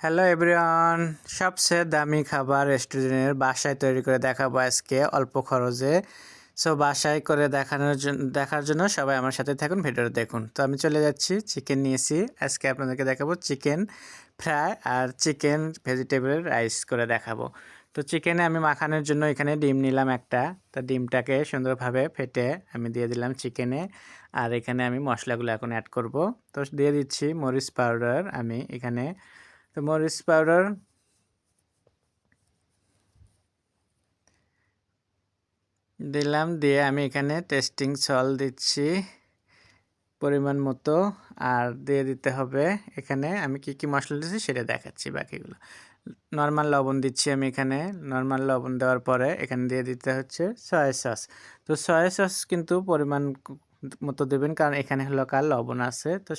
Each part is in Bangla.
হ্যালো এভরিওয়ান, সবচেয়ে দামি খাবার রেস্টুরেন্টের বাসায় তৈরি করে দেখাবো আজকে অল্প খরচে। সো বাসায় করে দেখার জন্য সবাই আমার সাথে থাকুন, ভিডিওটা দেখুন। তো আমি চলে যাচ্ছি, চিকেন নিয়েছি। আজকে আপনাদেরকে দেখাবো চিকেন ফ্রাই আর চিকেন ভেজিটেবল রাইস করে দেখাবো। তো চিকেনে আমি মাখানোর জন্য এখানে ডিম নিলাম একটা। তা ডিমটাকে সুন্দরভাবে ফেটে আমি দিয়ে দিলাম চিকেনে। আর এখানে আমি মশলাগুলো এখন অ্যাড করব। তো দিয়ে দিচ্ছি মরিচ পাউডার, আমি এখানে তো মরিচ পাউডার দিলাম, দিয়ে আমি এখানে টেস্টিং সল্ট দিচ্ছি পরিমাণ মতো। আর দিয়ে দিতে হবে এখানে আমি কি কি মশলা দিচ্ছি সেটা দেখাচ্ছি বাকিগুলো। নর্মাল লবণ দিচ্ছি আমি এখানে। নর্মাল লবণ দেওয়ার পরে এখানে দিয়ে দিতে হচ্ছে সয়া সস। তো সয়া সস কিন্তু পরিমাণ মতো দেবেন, কারণ এখানে হলো কার লবণ আছে। তো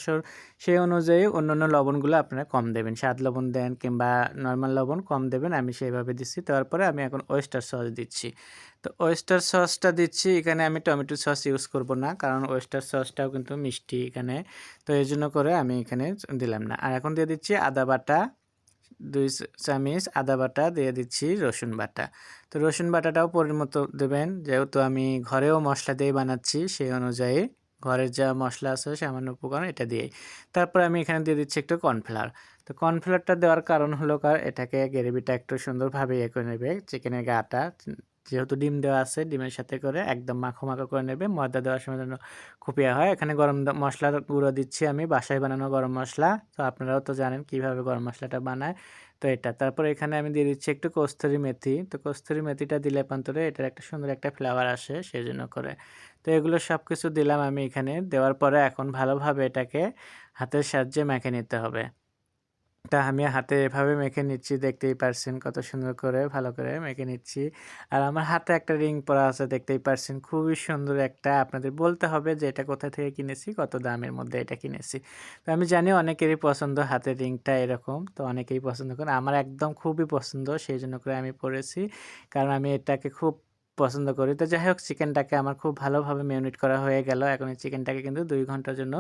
সেই অনুযায়ী অন্যান্য লবণগুলো আপনারা কম দেবেন, স্বাদ লবণ দেন কিংবা নর্মাল লবণ কম দেবেন। আমি সেইভাবে দিচ্ছি। তারপরে আমি এখন ওয়েস্টার সস দিচ্ছি। তো ওয়েস্টার সসটা দিচ্ছি এখানে, আমি টমেটো সস ইউজ করব না, কারণ ওয়েস্টার সসটাও কিন্তু মিষ্টি এখানে। তো এই জন্য করে আমি এখানে দিলাম না। আর এখন দিয়ে দিচ্ছি আদা বাটা, 2 চামচ আদা বাটা দিয়ে দিচ্ছি, রসুন বাটা। তো রসুন বাটাটাও পরিমতো দেবেন, যেহেতু আমি ঘরেও মশলা দিয়ে বানাচ্ছি সেই অনুযায়ী ঘরের যা মশলা আছে সামান্য উপকরণ এটা দিয়েই। তারপর আমি এখানে দিয়ে দিচ্ছি একটু কর্নফ্লাওয়ার। তো কর্নফ্লাওয়ারটা দেওয়ার কারণ হলো এটাকে গ্রেভিটা একটু সুন্দরভাবে করে নেবে চিকেনের গাটা। যেহেতু ডিম দেওয়া আছে, ডিমের সাথে করে একদম মাখো মাখো করে নেবে। ময়দা দেওয়ার সময় যেন খুপিয়া হয়। এখানে গরম মশলার গুঁড়ো দিচ্ছি আমি, বাসায় বানানো গরম মশলা। তো আপনারাও তো জানেন কিভাবে গরম মশলাটা বানায়। তো এটা তারপরে এখানে আমি দিয়ে দিচ্ছি একটু কস্তুরি মেথি। তো কস্তুরি মেথিটা দিলে পান্তরে এটার একটা সুন্দর একটা ফ্লেভার আসে সেই জন্য করে। তো এগুলো সব কিছু দিলাম আমি এখানে। দেওয়ার পরে এখন ভালোভাবে এটাকে হাতের সাহায্যে মেখে নিতে হবে। তা আমি হাতে এভাবে মেখে নিচ্ছি, দেখতেই পারছেন কত সুন্দর করে ভালো করে মেখে নিচ্ছি। আর আমার হাতে একটা রিং পরা আছে, দেখতেই পারছেন খুবই সুন্দর একটা। আপনাদের বলতে হবে যে এটা কোথা থেকে কিনেছি, কত দামের মধ্যে এটা কিনেছি। তো আমি জানি অনেকেরই পছন্দ হাতের রিংটা এরকম, তো অনেকেই পছন্দ করে। আমার একদম খুবই পছন্দ, সেই জন্য করে আমি পরেছি, কারণ আমি এটাকে খুব পছন্দ করি। তো যাই হোক, চিকেনটাকে আমার খুব ভালোভাবে ম্যারিনেট করা হয়ে গেল। এখন এই চিকেনটাকে কিন্তু 2 ঘন্টার জন্য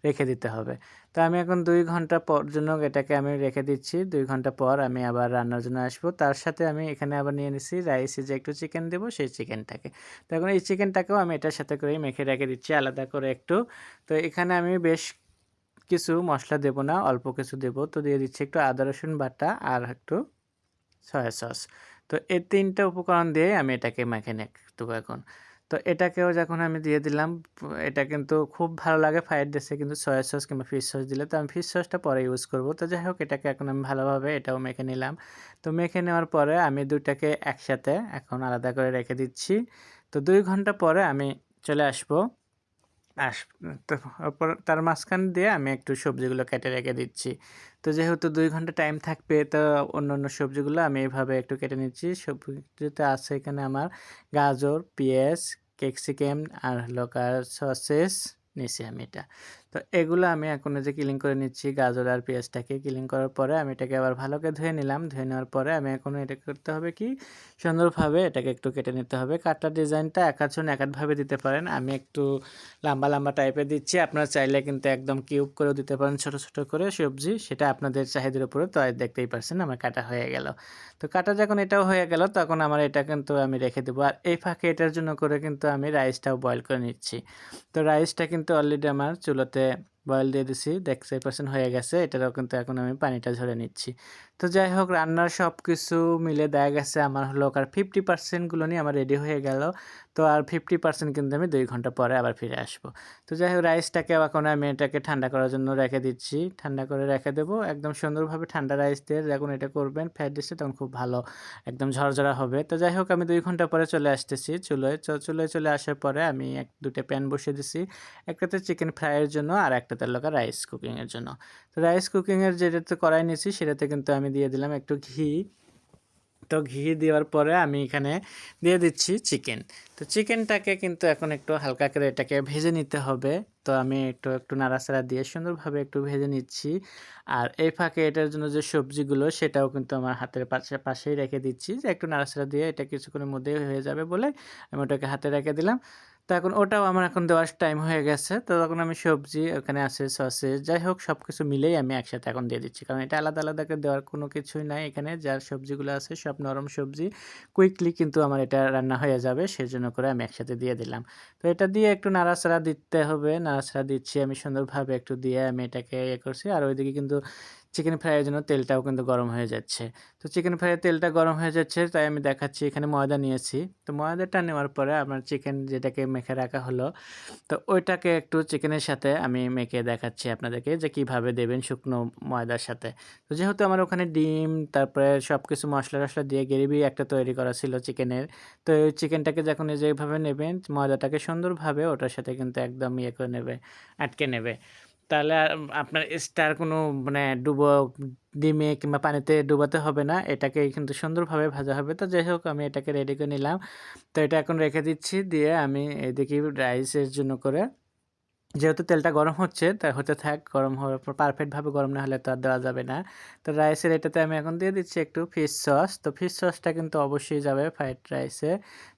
রেখে দিতে হবে। তো আমি এখন 2 ঘন্টা পর জন্য এটাকে আমি রেখে দিচ্ছি। 2 ঘন্টা পর আমি আবার রান্নার জন্য আসবো। তার সাথে আমি এখানে আবার নিয়ে নিচ্ছি রাইসে যে একটু চিকেন দেবো সেই চিকেনটাকে। তো এখন এই চিকেনটাকেও আমি এটার সাথে করেই মেখে রেখে দিচ্ছি আলাদা করে একটু। তো এখানে আমি বেশ কিছু মশলা দেবো না, অল্প কিছু দেবো। তো দিয়ে দিচ্ছি একটু আদা রসুন বাটা আর একটু সয়া সস। তো এই ৩ টা উপকরণ দিয়েই আমি এটাকে মেখে নেবো এখন। তো এটাকেও যখন আমি দিয়ে দিলাম, এটা কিন্তু খুব ভালো লাগে ফ্রাইড রাইসে কিন্তু সয়া সস কিংবা ফিশ সস দিলে। তো আমি ফিশ সসটা পরে ইউজ করব। তো যাই হোক, এটাকে এখন আমি ভালোভাবে এটাও মেখে নিলাম। তো মেখে নেওয়ার পরে আমি ২ টাকে একসাথে এখন আলাদা করে রেখে দিচ্ছি। তো ২ ঘন্টা পরে আমি চলে আসবো। আস তারপর তার মাঝখান দিয়ে আমি একটু সবজিগুলো কেটে রেখে দিচ্ছি। তো যেহেতু ২ ঘন্টা টাইম থাকবে, তো অন্যান্য সবজিগুলো আমি এইভাবে একটু কেটে নিচ্ছি। সবজিতে আছে এখানে আমার গাজর, পেঁয়াজ, ক্যাপসিকাম আর হলো সসেস নিছি আমি এটা। তো এগুলো আমি এখন এই যে ক্লিন করে নিচ্ছি, গাজর আর পেঁয়াজটাকে ক্লিন করার পরে আমি এটাকে আবার ভালো করে ধুয়ে নিলাম। ধুয়ে নেওয়ার পরে আমি এখন এটা করতে হবে কি, সুন্দরভাবে এটাকে একটু কেটে নিতে হবে। কাটার ডিজাইনটা একজন এক একভাবে দিতে পারেন। আমি একটু লম্বা লম্বা টাইপের দিচ্ছি। আপনারা চাইলে কিন্তু একদম কিউব করেও দিতে পারেন, ছোট ছোট করে সবজি, সেটা আপনাদের চাহিদার উপরে। তো দেখতেই পারছেন আমার কাটা হয়ে গেল। তো কাটা যখন এটাও হয়ে গেল, তখন আমার এটা কিন্তু আমি রেখে দেবো। আর এই ফাঁকে এটার জন্য করে কিন্তু আমি রাইসটাও বয়েল করে নিচ্ছি। তো রাইসটা কিন্তু অলরেডি আমার চুলোতে বয়েল দিয়ে দিছি, দেখতেই পারছেন হয়ে গেছে। এটারও কিন্তু এখন আমি পানিটা ঝরে নিচ্ছি। তো যাই হোক, রান্নার সব কিছু মিলে দেখা গেছে আমার হলো 50% গুলো নিয়ে আমার রেডি হয়ে গেল। তো আর 50% কিন্তু আমি 2 ঘন্টা পরে আবার ফিরে আসবো। তো যাই হোক, রাইসটাকে এখন আমি এটাকে ঠান্ডা করার জন্য রেখে দিচ্ছি। ঠান্ডা করে রেখে দেবো একদম সুন্দরভাবে। ঠান্ডা রাইস দিয়ে যখন এটা করবেন ফ্রাইড রাইসটা, তখন খুব ভালো একদম ঝরঝরা হবে। তো যাই হোক, আমি 2 ঘন্টা পরে চলে আসতেছি চুলোয়। চুলোয় চলে আসার পরে আমি 2টা প্যান বসিয়ে দিছি। একটাতে চিকেন ফ্রাইয়ের জন্য আর একটাতে রাইস কুকিংয়ের জন্য। তো রাইস কুকিংয়ের যেটাতে কড়াই নিয়েছি সেটাতে কিন্তু আমি দিয়ে দিলাম একটু ঘি। তো ঘি দেওয়ার পরে আমি এখানে দিয়ে দিচ্ছি চিকেন। তো চিকেনটাকে কিন্তু এখন একটু হালকা করে এটাকে ভেজে নিতে হবে। তো আমি একটু একটু নাড়াচাড়া দিয়ে সুন্দরভাবে একটু ভেজে নিচ্ছি। আর এই ফাঁকে এটার জন্য যে সবজিগুলো সেটাও কিন্তু আমার হাতের পাশেই রেখে দিচ্ছি, যে একটু নাড়াচাড়া দিয়ে এটা কিছুক্ষণের মধ্যেই হয়ে যাবে বলে আমি ওটাকে হাতে রেখে দিলাম। তো এখন ওটাও আমার এখন দেওয়ার টাইম হয়ে গেছে। তো তখন আমি সবজি ওখানে আছে সসেজ যাই হোক সবকিছু মিলেই আমি একসাথে এখন দিয়ে দিচ্ছি। কারণ এটা আলাদা, আলাদা করে দেওয়ার কোনো কিছুই নাই এখানে। যার সবজিগুলো আছে সব নরম সবজি। কুইকলি কিন্তু আমার এটা রান্না হয়ে যাবে। সেজন্য করে আমি একসাথে দিয়ে দিলাম। তো এটা দিয়ে একটু নাড়াচাড়া দিতে হবে। নাড়াচাড়া দিচ্ছি আমি সুন্দরভাবে একটু দিয়ে আমি এটাকে করছি। আর ওইদিকে কিন্তু চিকেন ফ্রাইয়ের জন্য তেলটাও কিন্তু গরম হয়ে যাচ্ছে। তো চিকেন ফ্রাইয়ের তেলটা গরম হয়ে যাচ্ছে তাই আমি দেখাচ্ছি এখানে ময়দা নিয়েছি। তো ময়দাটা নেওয়ার পরে আমার চিকেন যেটাকে মেখে রাখা হলো, তো ওইটাকে একটু চিকেনের সাথে আমি মেখে দেখাচ্ছি আপনাদেরকে যে কীভাবে দেবেন শুকনো ময়দার সাথে। তো যেহেতু আমার ওখানে ডিম তারপরে সব কিছু মশলা-টশলা দিয়ে গ্রেভি একটা তৈরি করা ছিল চিকেনের। তো ওই চিকেনটাকে যখন এই যে এভাবে নেবেন ময়দাটাকে সুন্দরভাবে ওটার সাথে কিন্তু একদম ইয়ে করে নেবে, আটকে নেবে। তাহলে আর আপনার এক্সট্রা কোনো মানে ডিমে কিংবা পানিতে ডুবাতে হবে না। এটাকেই কিন্তু সুন্দরভাবে ভাজা হবে। তো যাই হোক আমি এটাকে রেডি করে নিলাম। তো এটা এখন রেখে দিচ্ছি। দিয়ে আমি এদিকে রাইসের জন্য করে যেহেতু তেলটা গরম হচ্ছে, তাই হতে থাক। গরম হওয়ার পর পারফেক্টভাবে গরম না হলে তো আর দেওয়া যাবে না। তো রাইসের এটাতে আমি এখন দিয়ে দিচ্ছি একটু ফিশ সস। তো ফিশ সসটা কিন্তু অবশ্যই যাবে ফ্রাইড রাইসে।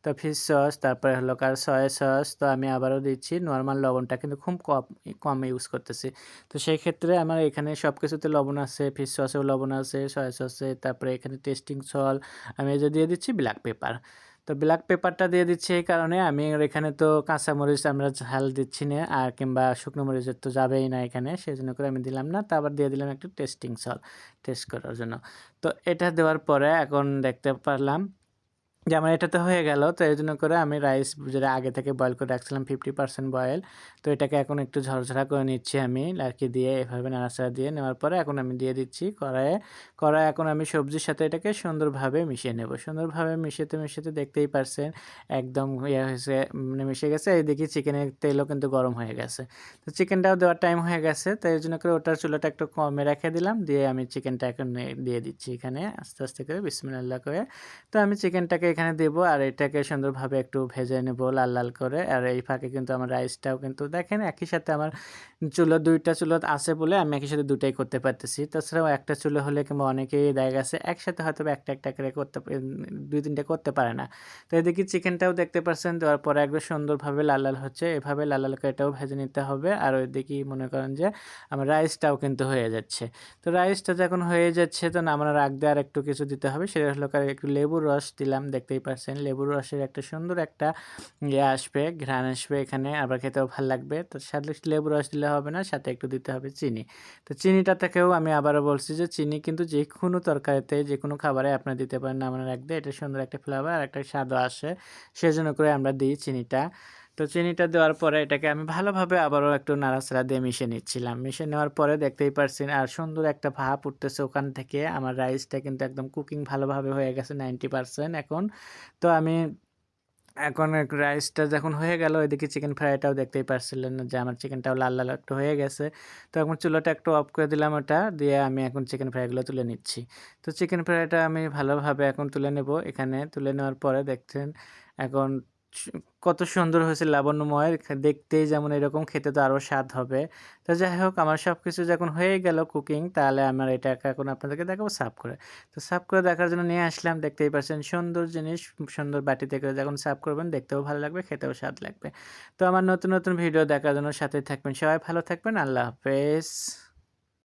তো ফিশ সস, তারপরে হলো সয়া সস। তো আমি আবারও দিচ্ছি। নরমাল লবণটা কিন্তু খুব কম ইউজ করতেছি। তো সেই ক্ষেত্রে আমার এখানে সব কিছুতে লবণ আছে, ফিশ সসেও লবণ আছে, সয়া সসে, তারপরে এখানে টেস্টিং সল্ট। আমি এই যে দিয়ে দিচ্ছি ব্ল্যাক পেপার। তো ব্ল্যাক পেপারটা দিয়ে দিচ্ছি এই কারণে আমি আর এখানে তো কাঁচামরিচ আমরা ঝাল দিচ্ছি না আর কিংবা শুকনো মরিচের তো যাবেই না এখানে, সেজন্য করে আমি দিলাম না। তো আবার দিয়ে দিলাম একটু টেস্টিং সল্ট টেস্ট করার জন্য। তো এটা দেওয়ার পরে এখন দেখতে পারলাম যে আমার এটা তো হয়ে গেল। তো এজন্য করে আমি রাইস যেটা আগে থেকে বয়েল করে রাখছিলাম 50% বয়েল। তো এটাকে এখন একটু ঝরঝরা করে নিচ্ছি আমি লাড়কি দিয়ে এভাবে নাড়াচাড়া দিয়ে নেওয়ার পরে এখন আমি দিয়ে দিচ্ছি কড়াইয়ে। কড়াইয়ে এখন আমি সবজির সাথে এটাকে সুন্দরভাবে মিশিয়ে নেব। সুন্দরভাবে মিশাতে, মিশাতে দেখতেই পারছেন একদম ইয়ে হয়েছে মানে মিশে গেছে। এইদিকে চিকেনের তেলও কিন্তু গরম হয়ে গেছে। তো চিকেনটাও দেওয়ার টাইম হয়ে গেছে। তো এর জন্য করে ওটার চুলাটা একটু কমে রেখে দিলাম। দিয়ে আমি চিকেনটা এখন দিয়ে দিচ্ছি এখানে আস্তে, আস্তে করে বিসমিল্লাহ করে। তো আমি চিকেনটাকে এখানে দেবো আর এটাকে সুন্দরভাবে একটু ভেজে নেব লাল, লাল করে। আর এই ফাঁকে কিন্তু আমার রাইসটাও কিন্তু দেখেন একই সাথে আমার দুইটা চুলা আছে বলে আমি একই সাথে দুটাই করতে পারতেছি। তাছাড়াও একটা চুলা হলে কিংবা অনেকেই দেখা গেছে একসাথে হয়তোবা একটা, একটা করে ২-৩ টা করতে পারে না। তো এদিকে চিকেনটাও দেখতে পাচ্ছেন দেওয়ার পরে একদম সুন্দরভাবে লাল, লাল হচ্ছে। এভাবে লাল, লাল করে এটাও ভেজে নিতে হবে। আর ওইদিকে মনে করেন যে আমার রাইসটাও কিন্তু হয়ে যাচ্ছে। তো রাইসটা যখন হয়ে যাচ্ছে তো নামানোর আগ দিয়ে আরেকটু কিছু দিতে হবে। সেটা হলো একটু লেবুর রস দিলাম, দেখতেই পাচ্ছেন। লেবুর রসের একটা সুন্দর একটা ইয়ে আসবে, ঘ্রাণ আসবে এখানে, আবার খেতেও ভাল লাগবে। তো সাথে লেবুর রস দিলে হবে না, সাথে একটু দিতে হবে চিনি। তো চিনিটা থেকেও আমি আবারও বলছি যে চিনি কিন্তু যেকোনো তরকারিতে, যেকোনো খাবারে আপনারা দিতে পারেন নামানোর আগ দিয়ে। এটা সুন্দর একটা ফ্লেভার আর একটা স্বাদও আসে। সেজন্য করে আমরা দিই চিনিটা। তো চিনিটা দেওয়ার পরে এটাকে আমি ভালোভাবে আবারও একটু নাড়াচাড়া দিয়ে মিশিয়ে নিচ্ছিলাম। মিশিয়ে নেওয়ার পরে দেখতেই পারছেন আর সুন্দর একটা ভাপ উঠতেছে ওখান থেকে। আমার রাইসটা কিন্তু একদম কুকিং ভালোভাবে হয়ে গেছে 90% এখন। তো আমি এখন রাইসটা যখন হয়ে গেল এদিকে চিকেন ফ্রাইটাও দেখতেই পারছিলেন যে আমার চিকেনটাও লাল, লাল একটু হয়ে গেছে। তো এখন চুলাটা একটু অফ করে দিলাম ওটা, দিয়ে আমি এখন চিকেন ফ্রাইগুলো তুলে নিচ্ছি। তো চিকেন ফ্রাইটা আমি ভালোভাবে এখন তুলে নেব। এখানে তুলে নেওয়ার পরে দেখছেন এখন সু কত সুন্দর হয়েছে লাবণ্যময়। দেখতেই যেমন এরকম খেতে তো আরও স্বাদ হবে। তো যাই হোক আমার সবকিছু যখন হয়ে গেল কুকিং তাহলে আমার এটাকে এখন আপনাদেরকে দেখাবো সার্ভ করে। তো সার্ভ করে দেখার জন্য নিয়ে আসলাম। দেখতেই পাচ্ছেন সুন্দর জিনিস, সুন্দর বাটিতে করে যখন সার্ভ করবেন দেখতেও ভালো লাগবে, খেতেও স্বাদ লাগবে। তো আমার নতুন, নতুন ভিডিও দেখার জন্য সাথেই থাকবেন। সবাই ভালো থাকবেন। আল্লাহ হাফেজ।